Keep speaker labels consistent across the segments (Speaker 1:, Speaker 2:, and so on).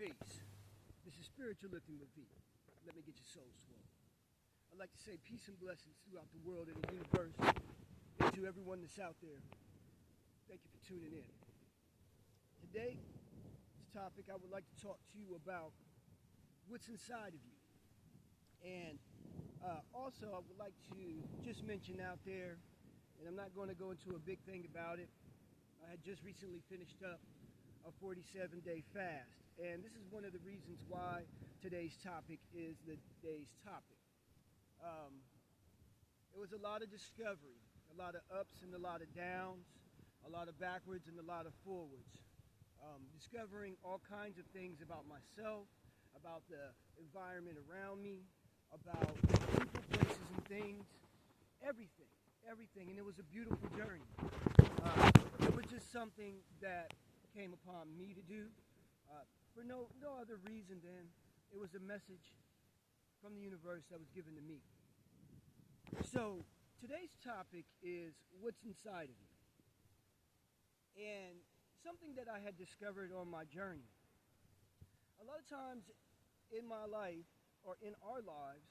Speaker 1: Peace. This is Spiritual Lifting with V. Let me get your soul swole. I'd like to say peace and blessings throughout the world and the universe, and to everyone that's out there. Thank you for tuning in. Today, this topic, I would like to talk to you about what's inside of you. And also, I would like to just mention out there, and I'm not going to go into a big thing about it. I had just recently finished up a 47-day fast. And this is one of the reasons why today's topic is the day's topic. It was a lot of discovery, a lot of ups and a lot of downs, a lot of backwards and a lot of forwards. Discovering all kinds of things about myself, about the environment around me, about people, places, and things, everything. And it was a beautiful journey. It was just something that came upon me to do. For no other reason than it was a message from the universe that was given to me. So today's topic is what's inside of you. And something that I had discovered on my journey. A lot of times in my life or in our lives,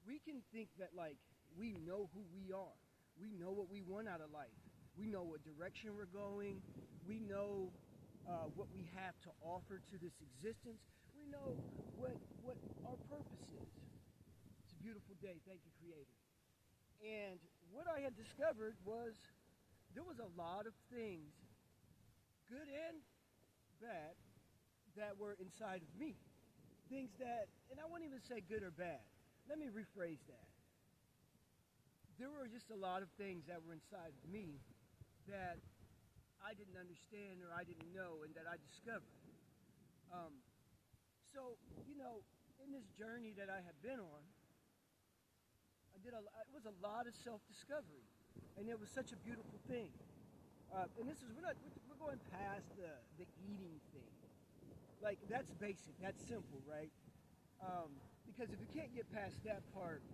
Speaker 1: we can think that like we know who we are. We know what we want out of life. We know what direction we're going. We know what we have to offer to this existence. We know what our purpose is. It's a beautiful day. Thank you, Creator. And what I had discovered was there was a lot of things, good and bad, that were inside of me. Things that, and I won't even say good or bad. Let me rephrase that. There were just a lot of things that were inside of me that I didn't understand or I didn't know and that I discovered. So, in this journey that I have been on, it was a lot of self-discovery, and it was such a beautiful thing. And this is, we're going past the eating thing. Like, that's basic, that's simple, right? Because if you can't get past that part,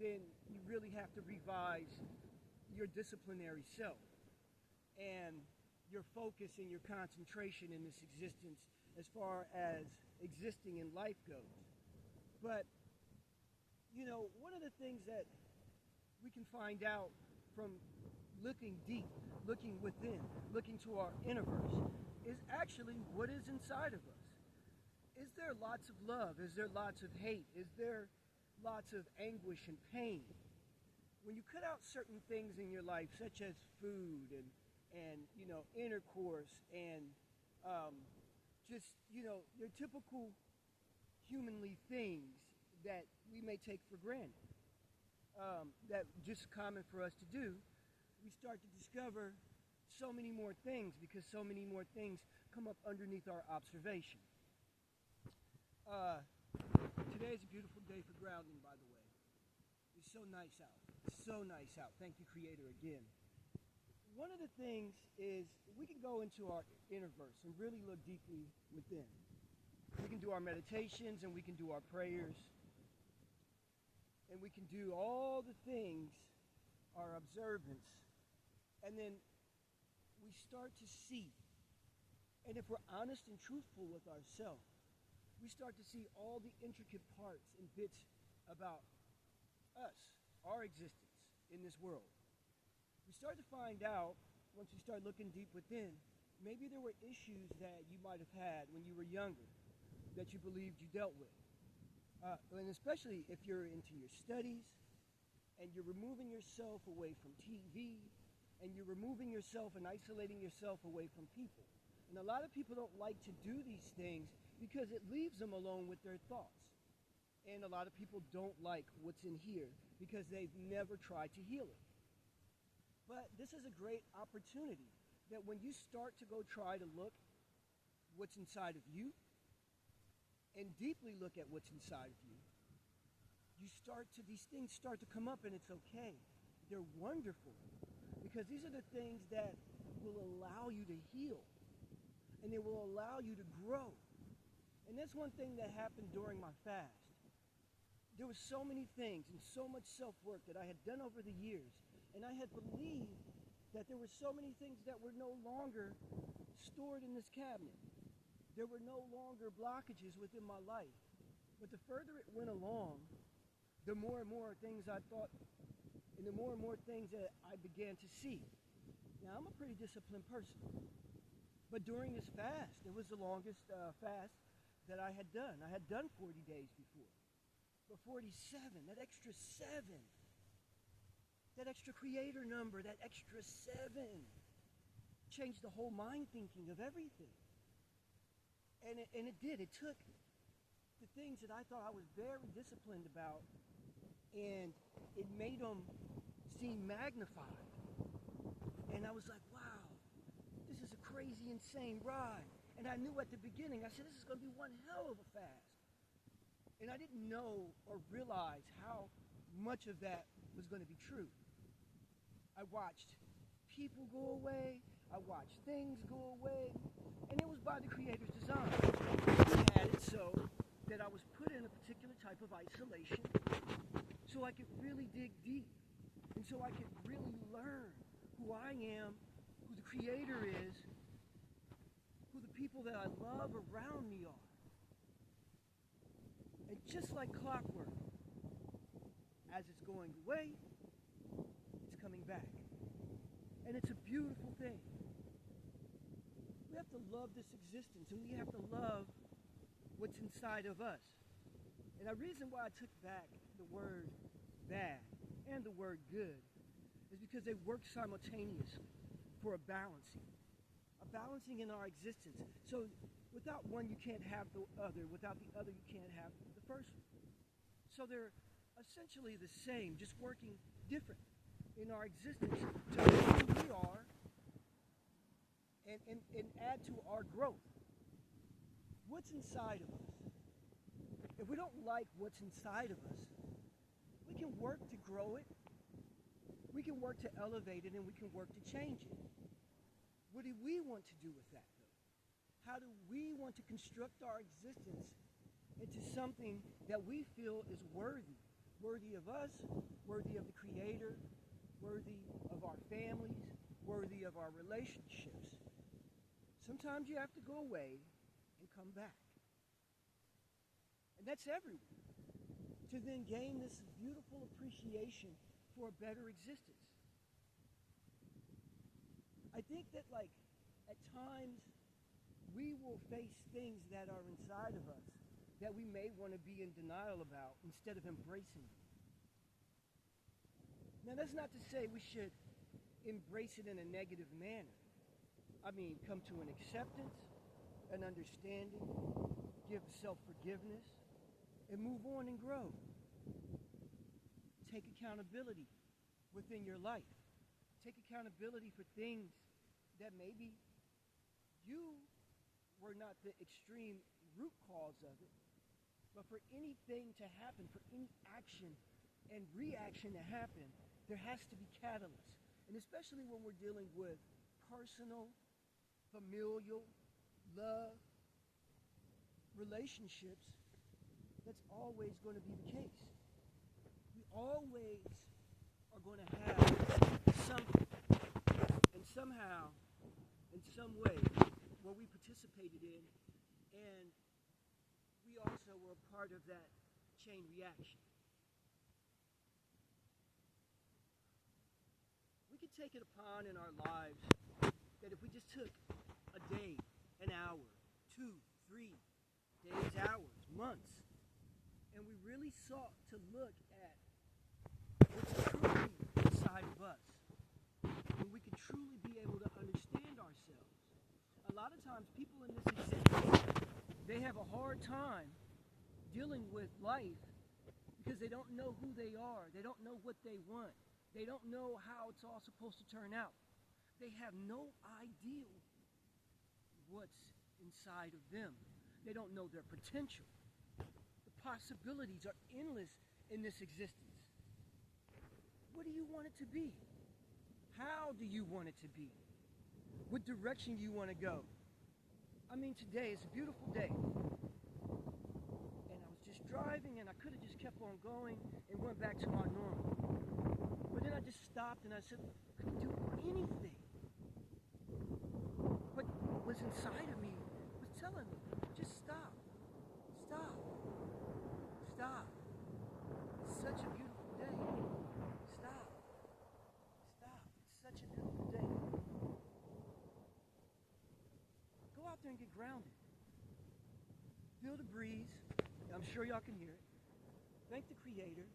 Speaker 1: then you really have to revise your disciplinary self and your focus and your concentration in this existence as far as existing in life goes. But, one of the things that we can find out from looking deep, looking within, looking to our universe, is actually what is inside of us. Is there lots of love? Is there lots of hate? Is there lots of anguish and pain? When you cut out certain things in your life, such as food and intercourse and just, your typical humanly things that we may take for granted, that just common for us to do, we start to discover so many more things because so many more things come up underneath our observation. Today is a beautiful day for grounding, by the way. It's so nice out. So nice out. Thank you, Creator, again. One of the things is we can go into our inner verse and really look deeply within. We can do our meditations and we can do our prayers. And we can do all the things, our observance. And then we start to see. And if we're honest and truthful with ourselves, we start to see all the intricate parts and bits about us, our existence in this world. We start to find out, once you start looking deep within, maybe there were issues that you might have had when you were younger that you believed you dealt with. And especially if you're into your studies and you're removing yourself away from TV and you're removing yourself and isolating yourself away from people. And a lot of people don't like to do these things because it leaves them alone with their thoughts. And a lot of people don't like what's in here because they've never tried to heal it. But this is a great opportunity that when you start to go try to look what's inside of you and deeply look at what's inside of you, these things start to come up, and it's okay. They're wonderful because these are the things that will allow you to heal and they will allow you to grow. And that's one thing that happened during my fast. There were so many things and so much self-work that I had done over the years, and I had believed that there were so many things that were no longer stored in this cabinet. there were no longer blockages within my life. But the further it went along, the more and more things I thought, and the more and more things that I began to see. Now, I'm a pretty disciplined person. But during this fast, it was the longest fast that I had done. I had done 40 days before. But 47, that extra 7, that extra creator number, that extra 7, changed the whole mind thinking of everything. And it did. It took the things that I thought I was very disciplined about, and it made them seem magnified. And I was like, wow, this is a crazy, insane ride. And I knew at the beginning, I said, this is going to be one hell of a fast. And I didn't know or realize how much of that was going to be true. I watched people go away. I watched things go away. And it was by the Creator's design. He had it so that I was put in a particular type of isolation so I could really dig deep and so I could really learn who I am, who the Creator is, who the people that I love around me are. And just like clockwork, as it's going away, it's coming back. And it's a beautiful thing. We have to love this existence, and we have to love what's inside of us. And the reason why I took back the word bad and the word good is because they work simultaneously for a balancing in our existence. So without one, you can't have the other. Without the other, you can't have the first one. So they're essentially the same, just working different in our existence to make who we are and add to our growth. What's inside of us? If we don't like what's inside of us, we can work to grow it, we can work to elevate it, and we can work to change it. What do we want to do with that, though? How do we want to construct our existence into something that we feel is worthy? Worthy of us, worthy of the Creator, worthy of our families, worthy of our relationships. Sometimes you have to go away and come back. And that's everywhere. To then gain this beautiful appreciation for a better existence. I think that, like, at times we will face things that are inside of us that we may want to be in denial about instead of embracing them. Now, that's not to say we should embrace it in a negative manner. I mean, come to an acceptance, an understanding, give self-forgiveness, and move on and grow. Take accountability within your life. Take accountability for things that maybe you were not the extreme root cause of it, but for anything to happen, for any action and reaction to happen, there has to be catalysts. And especially when we're dealing with personal, familial, love, relationships, that's always going to be the case. We always are going to have something, and somehow, in some way, where we participated in, and we also were a part of that chain reaction. We could take it upon in our lives that if we just took a day, an hour, 2, 3 days, hours, months, and we really sought to look at what's truly inside of us, when we can truly be able to understand ourselves. A lot of times people in this existence, they have a hard time dealing with life because they don't know who they are. They don't know what they want. They don't know how it's all supposed to turn out. They have no idea what's inside of them. They don't know their potential. The possibilities are endless in this existence. What do you want it to be? How do you want it to be? What direction do you want to go? I mean, today is a beautiful day. And I was just driving, and I could have just kept on going and went back to my normal. But then I just stopped and I said, I could do anything. But what was inside of me was telling me, grounded. Feel the breeze. I'm sure y'all can hear it. Thank the Creator.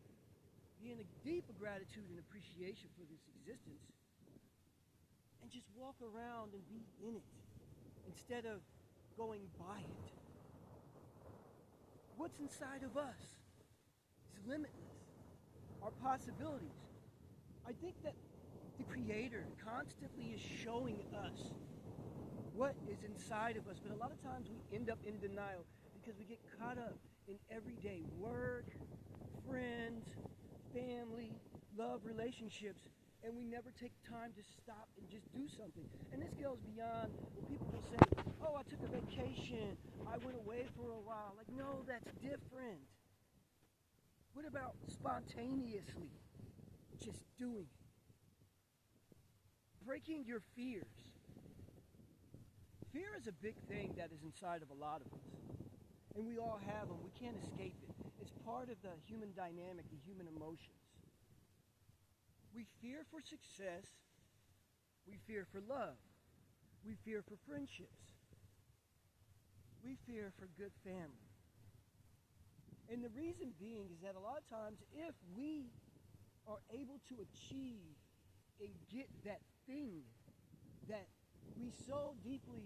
Speaker 1: Be in a deeper gratitude and appreciation for this existence. And just walk around and be in it instead of going by it. What's inside of us is limitless. Our possibilities. I think that the Creator constantly is showing us what is inside of us, but a lot of times we end up in denial because we get caught up in everyday work, friends, family, love, relationships, and we never take time to stop and just do something. And this goes beyond what people will say, oh, I took a vacation, I went away for a while. Like, no, that's different. What about spontaneously just doing it? Breaking your fears. Fear is a big thing that is inside of a lot of us. And we all have them. We can't escape it. It's part of the human dynamic, the human emotions. We fear for success. We fear for love. We fear for friendships. We fear for good family. And the reason being is that a lot of times if we are able to achieve and get that thing that we so deeply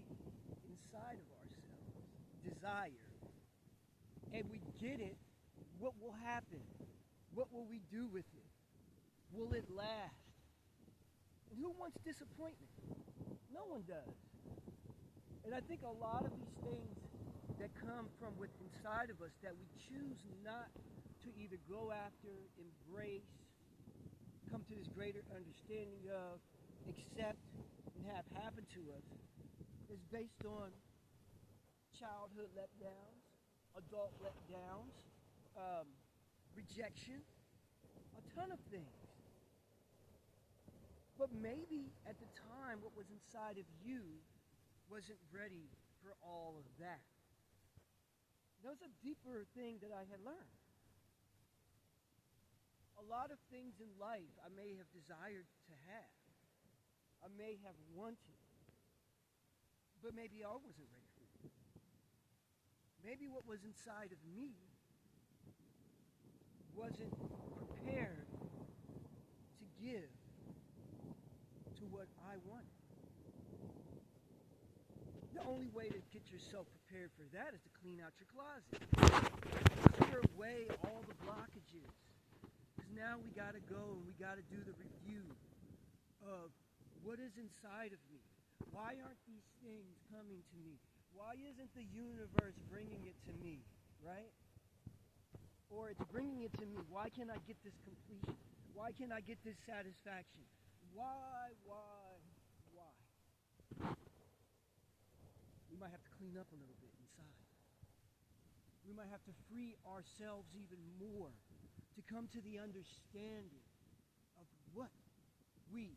Speaker 1: inside of ourselves desire, and we get it, what will happen? What will we do with it? Will it last? And who wants disappointment? No one does. And I think a lot of these things that come from within inside of us that we choose not to either go after, embrace, come to this greater understanding of, accept, and have happen to us is based on childhood letdowns, adult letdowns, rejection, a ton of things. But maybe at the time what was inside of you wasn't ready for all of that. That was a deeper thing that I had learned. A lot of things in life I may have desired to have. I may have wanted. But maybe I wasn't ready for it. Maybe what was inside of me wasn't prepared to give to what I wanted. The only way to get yourself prepared for that is to clean out your closet. Clear away all the blockages. Because now we got to go and we got to do the review of what is inside of me. Why aren't these things coming to me? Why isn't the universe bringing it to me, right? Or it's bringing it to me. Why can't I get this completion? Why can't I get this satisfaction? Why? We might have to clean up a little bit inside. We might have to free ourselves even more to come to the understanding of what we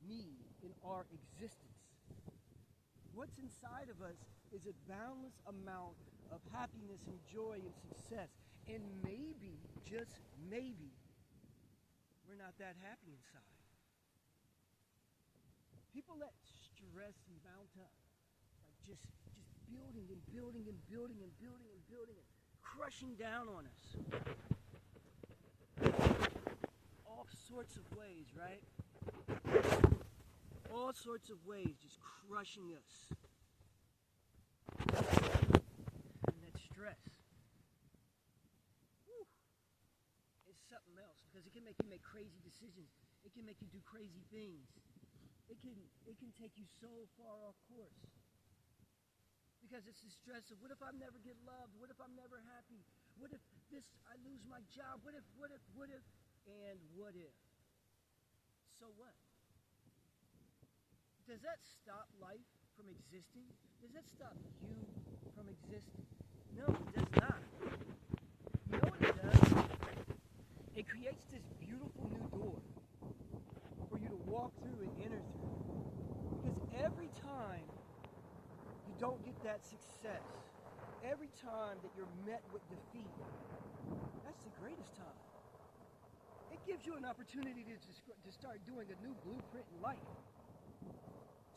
Speaker 1: need in our existence. What's inside of us is a boundless amount of happiness and joy and success. And maybe, just maybe, we're not that happy inside. People let stress mount up, like just building and building and building and building and building and crushing down on us. All sorts of ways, right? All sorts of ways, just crushing us. And that stress, whew, is something else because it can make you make crazy decisions. It can make you do crazy things. It can take you so far off course. Because it's the stress of what if I never get loved? What if I'm never happy? What if I lose my job? What if? And what if? So what? Does that stop life from existing? Does that stop you from existing? No, it does not. You know what it does? It creates this beautiful new door for you to walk through and enter through. Because every time you don't get that success, every time that you're met with defeat, that's the greatest time. It gives you an opportunity to start doing a new blueprint in life.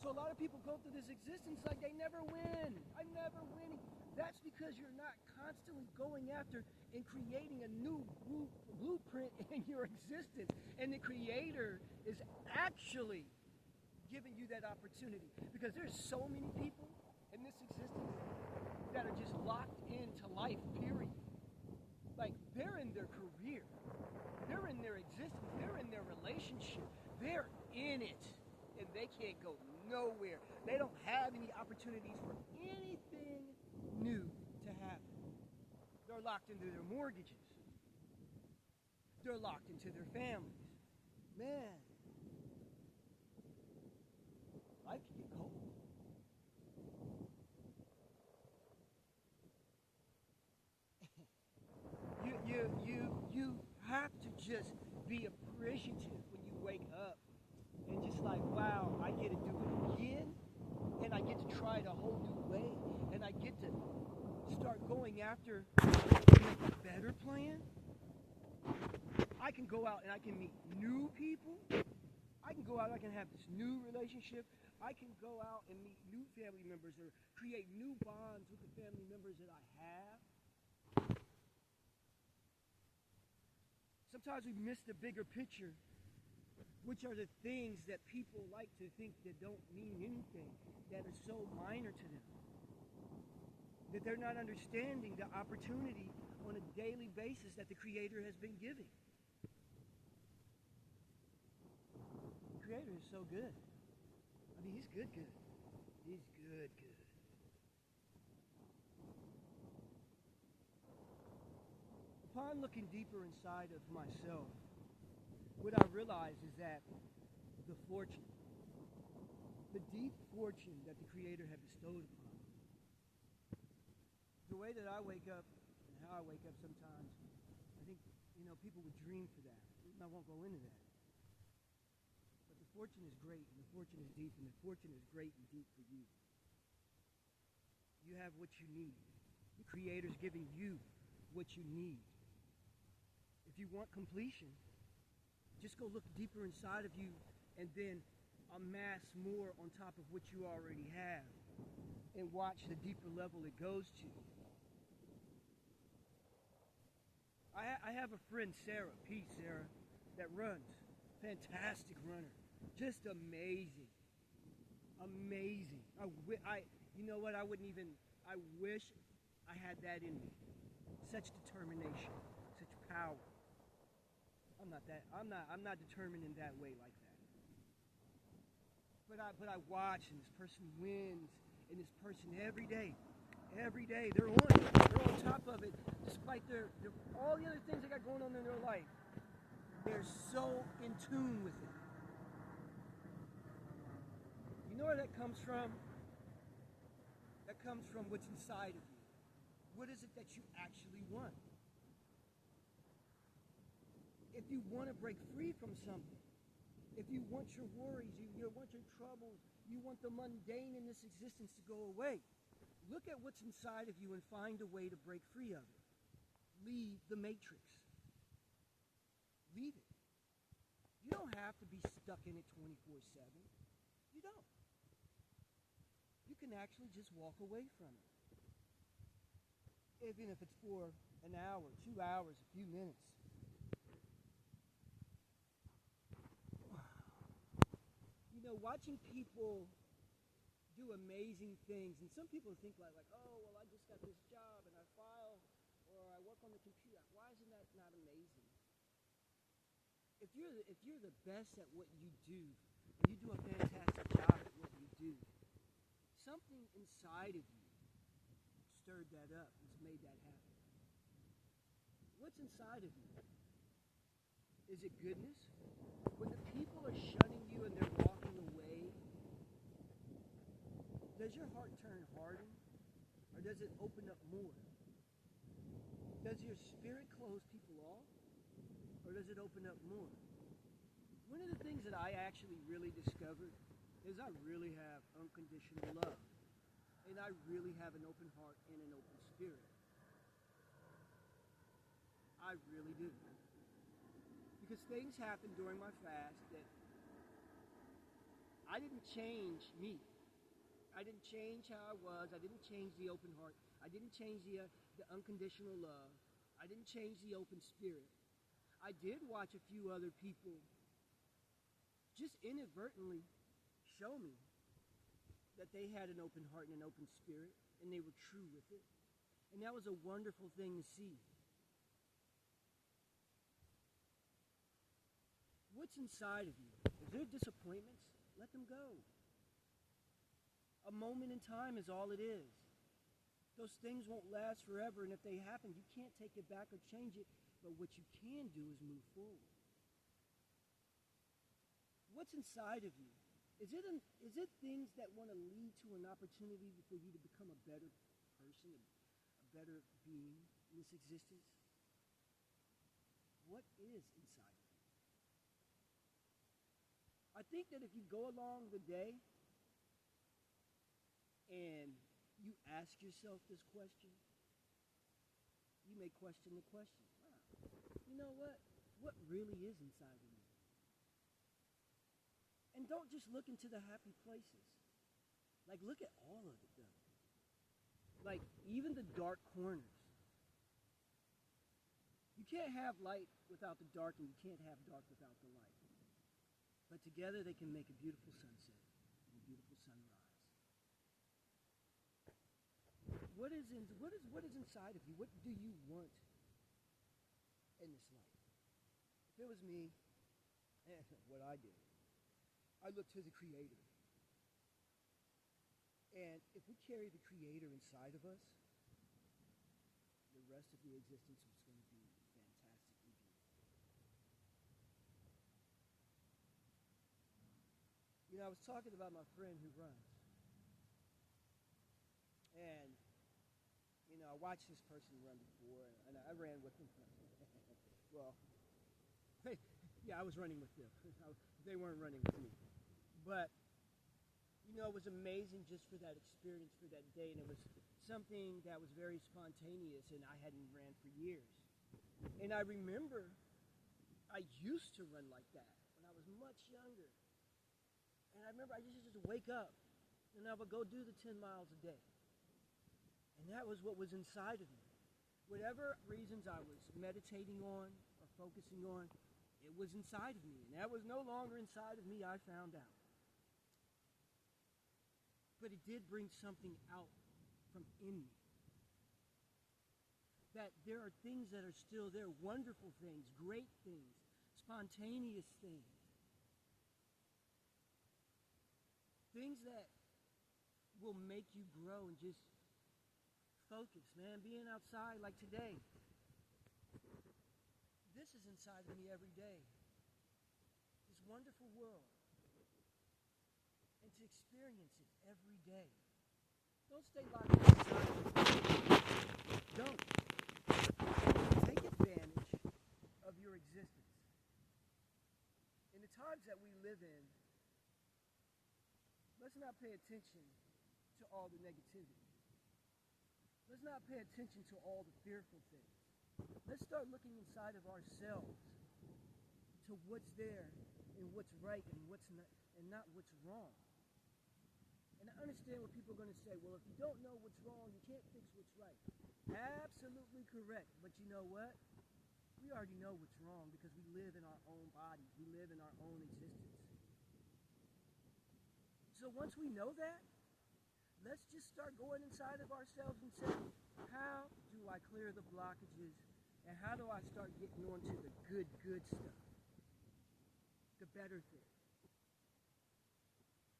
Speaker 1: So a lot of people go through this existence like they never win. I'm never winning. That's because you're not constantly going after and creating a new blueprint in your existence. And the Creator is actually giving you that opportunity. Because there's so many people in this existence that are just locked into life, period. Like, they're in their career. They're in their existence. They're in their relationship. They're in it. And they can't go nowhere. They don't have any opportunities for anything new to happen. They're locked into their mortgages. They're locked into their families. Man, life can get cold. You have to just be appreciative when you wake up and just like, wow, I get to do it again, and I get to try it a whole new way, and I get to start going after a better plan. I can go out and I can meet new people. I can go out and I can have this new relationship. I can go out and meet new family members or create new bonds with the family members that I have. Sometimes we miss the bigger picture, which are the things that people like to think that don't mean anything, that are so minor to them, that they're not understanding the opportunity on a daily basis that the Creator has been giving. The Creator is so good. I mean, He's good. He's good. Upon looking deeper inside of myself, what I realize is that the deep fortune that the Creator had bestowed upon me, the way that I wake up and how I wake up sometimes, I think, people would dream for that. I won't go into that. But the fortune is great, and the fortune is deep, and the fortune is great and deep for you. You have what you need. The Creator's giving you what you need. If you want completion, just go look deeper inside of you and then amass more on top of what you already have and watch the deeper level it goes to. I have a friend, Sarah, that runs. Fantastic runner. Just amazing. Amazing. You know what? I wish I had that in me. Such determination, such power. I'm not determined in that way like that. But I watch, and this person wins, and this person every day, they're on it. They're on top of it, despite all the other things they got going on in their life. They're so in tune with it. You know where that comes from? That comes from what's inside of you. What is it that you actually want? If you want to break free from something, if you want your worries, you want your troubles, you want the mundane in this existence to go away, look at what's inside of you and find a way to break free of it. Leave the matrix. Leave it. You don't have to be stuck in it 24/7. You don't. You can actually just walk away from it. Even if it's for an hour, 2 hours, a few minutes. Watching people do amazing things, and some people think like, oh, well, I just got this job and I file or I work on the computer. Why isn't that not amazing? If you're the best at what you do, and you do a fantastic job at what you do, something inside of you stirred that up and made that happen. What's inside of you? Is it goodness? When the people are shunning you and they're walking away, does your heart turn hardened, or does it open up more? Does your spirit close people off, or does it open up more? One of the things that I actually really discovered is I really have unconditional love, and I really have an open heart and an open spirit. I really do. Because things happened during my fast that I didn't change me. I didn't change how I was. I didn't change the open heart. I didn't change the unconditional love. I didn't change the open spirit. I did watch a few other people just inadvertently show me that they had an open heart and an open spirit, and they were true with it. And that was a wonderful thing to see. What's inside of you? If there are disappointments, let them go. A moment in time is all it is. Those things won't last forever, and if they happen, you can't take it back or change it, but what you can do is move forward. What's inside of you? Is it things that want to lead to an opportunity for you to become a better person, a better being in this existence? What is inside of you? I think that if you go along the day and you ask yourself this question, you may question the question. Wow, you know what? What really is inside of me? And don't just look into the happy places. Like, look at all of it, though. Like, even the dark corners. You can't have light without the dark, and you can't have dark without the light. But together they can make a beautiful sunset and a beautiful sunrise. What is inside of you? What do you want in this life? If it was me, what I did, I looked to the Creator. And if we carry the Creator inside of us, the rest of the existence was going to be fantastically beautiful. You know, I was talking about my friend who runs. And, you know, I watched this person run before, and I ran with them. Well, yeah, I was running with them. They weren't running with me. But, you know, it was amazing just for that experience, for that day, and it was something that was very spontaneous, and I hadn't ran for years. And I remember I used to run like that when I was much younger. And I remember I used to just wake up, and I would go do the 10 miles a day. And that was what was inside of me. Whatever reasons I was meditating on or focusing on, it was inside of me. And that was no longer inside of me, I found out. But it did bring something out from in me. That there are things that are still there, wonderful things, great things, spontaneous things. Things that will make you grow and just focus, man. Being outside like today. This is inside of me every day. This wonderful world. And to experience it every day. Don't stay locked inside. Don't. Take advantage of your existence. In the times that we live in, let's not pay attention to all the negativity. Let's not pay attention to all the fearful things. Let's start looking inside of ourselves to what's there and what's right and what's not, and not what's wrong. And I understand what people are going to say. Well, if you don't know what's wrong, you can't fix what's right. Absolutely correct. But you know what? We already know what's wrong because we live in our own bodies. We live in our own existence. So once we know that, let's just start going inside of ourselves and say, how do I clear the blockages? And how do I start getting on to the good stuff? The better thing.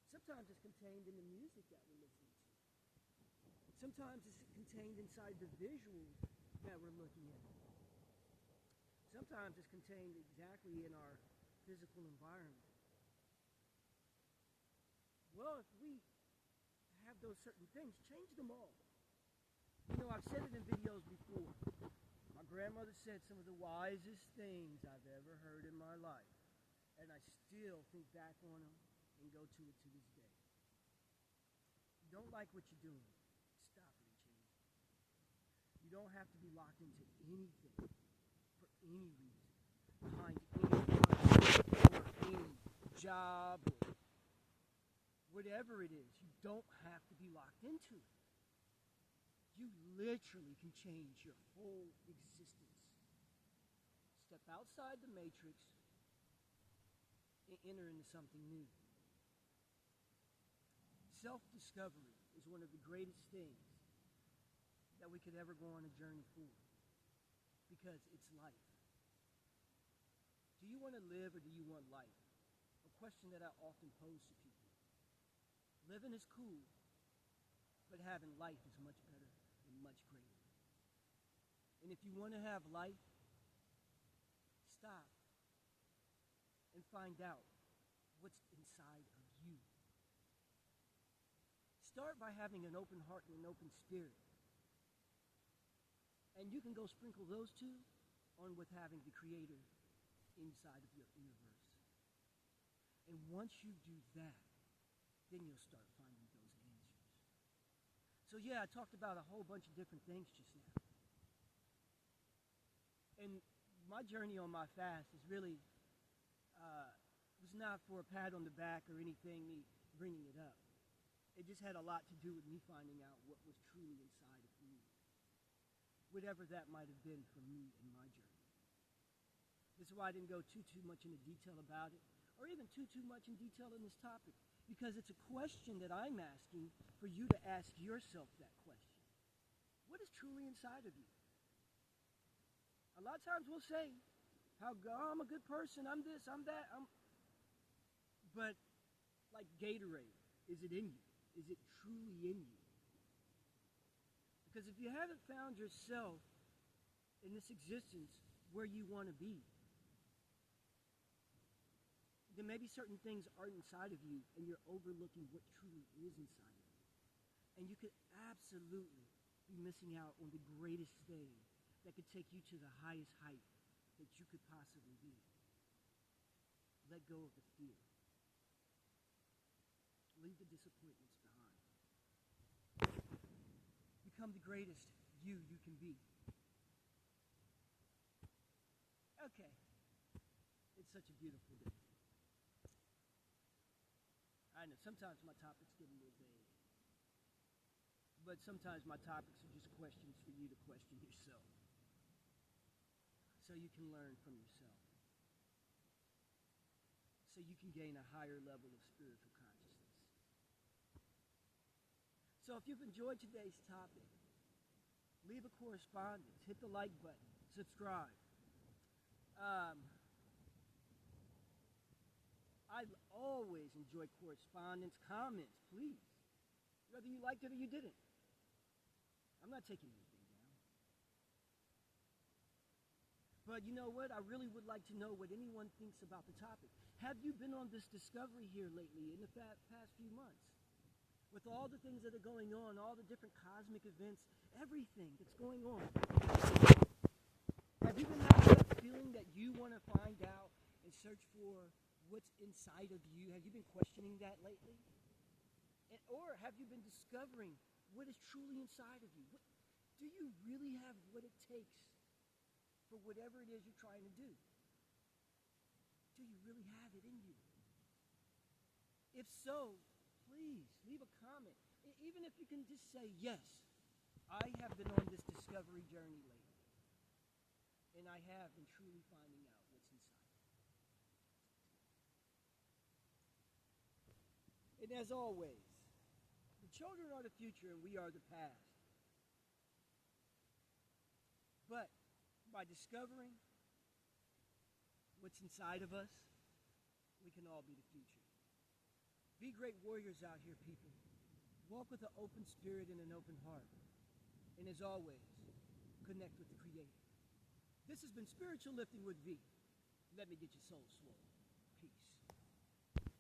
Speaker 1: Sometimes it's contained in the music that we're listening to. Sometimes it's contained inside the visuals that we're looking at. Sometimes it's contained exactly in our physical environment. Well, if we have those certain things, change them all. You know, I've said it in videos before. My grandmother said some of the wisest things I've ever heard in my life. And I still think back on them and go to it to this day. You don't like what you're doing, stop it and change it. You don't have to be locked into anything for any reason, behind any money or any job or whatever it is, you don't have to be locked into it. You literally can change your whole existence. Step outside the matrix and enter into something new. Self-discovery is one of the greatest things that we could ever go on a journey for, because it's life. Do you want to live or do you want life? A question that I often pose to people. Living is cool, but having life is much better and much greater. And if you want to have life, stop and find out what's inside of you. Start by having an open heart and an open spirit. And you can go sprinkle those two on with having the Creator inside of your universe. And once you do that, then you'll start finding those answers. So yeah, I talked about a whole bunch of different things just now. And my journey on my fast is really, was not for a pat on the back or anything, me bringing it up. It just had a lot to do with me finding out what was truly inside of me. Whatever that might have been for me in my journey. This is why I didn't go too much into detail about it, or even too much in detail in this topic, because it's a question that I'm asking for you to ask yourself that question. What is truly inside of you? A lot of times we'll say, I'm a good person, I'm this, I'm that, but like Gatorade, is it in you? Is it truly in you? Because if you haven't found yourself in this existence where you want to be, then maybe certain things aren't inside of you and you're overlooking what truly is inside of you. And you could absolutely be missing out on the greatest thing that could take you to the highest height that you could possibly be. Let go of the fear. Leave the disappointments behind. Become the greatest you can be. Okay. It's such a beautiful day. I know sometimes my topics get a little vague. But sometimes my topics are just questions for you to question yourself. So you can learn from yourself. So you can gain a higher level of spiritual consciousness. So if you've enjoyed today's topic, leave a correspondence, hit the like button, subscribe. I always enjoy correspondence, comments, please. Whether you liked it or you didn't. I'm not taking anything down. But you know what? I really would like to know what anyone thinks about the topic. Have you been on this discovery here lately in the past few months? With all the things that are going on, all the different cosmic events, everything that's going on. Have you been having that feeling that you want to find out and search for what's inside of you? Have you been questioning that lately? Or have you been discovering what is truly inside of you? Do you really have what it takes for whatever it is you're trying to do? Do you really have it in you? If so, please leave a comment. Even if you can just say, yes, I have been on this discovery journey lately. And I have been truly finding out what's inside. And as always, the children are the future and we are the past. But by discovering what's inside of us, we can all be the future. Be great warriors out here, people. Walk with an open spirit and an open heart. And as always, connect with the Creator. This has been Spiritual Lifting with V. Let me get your soul swole.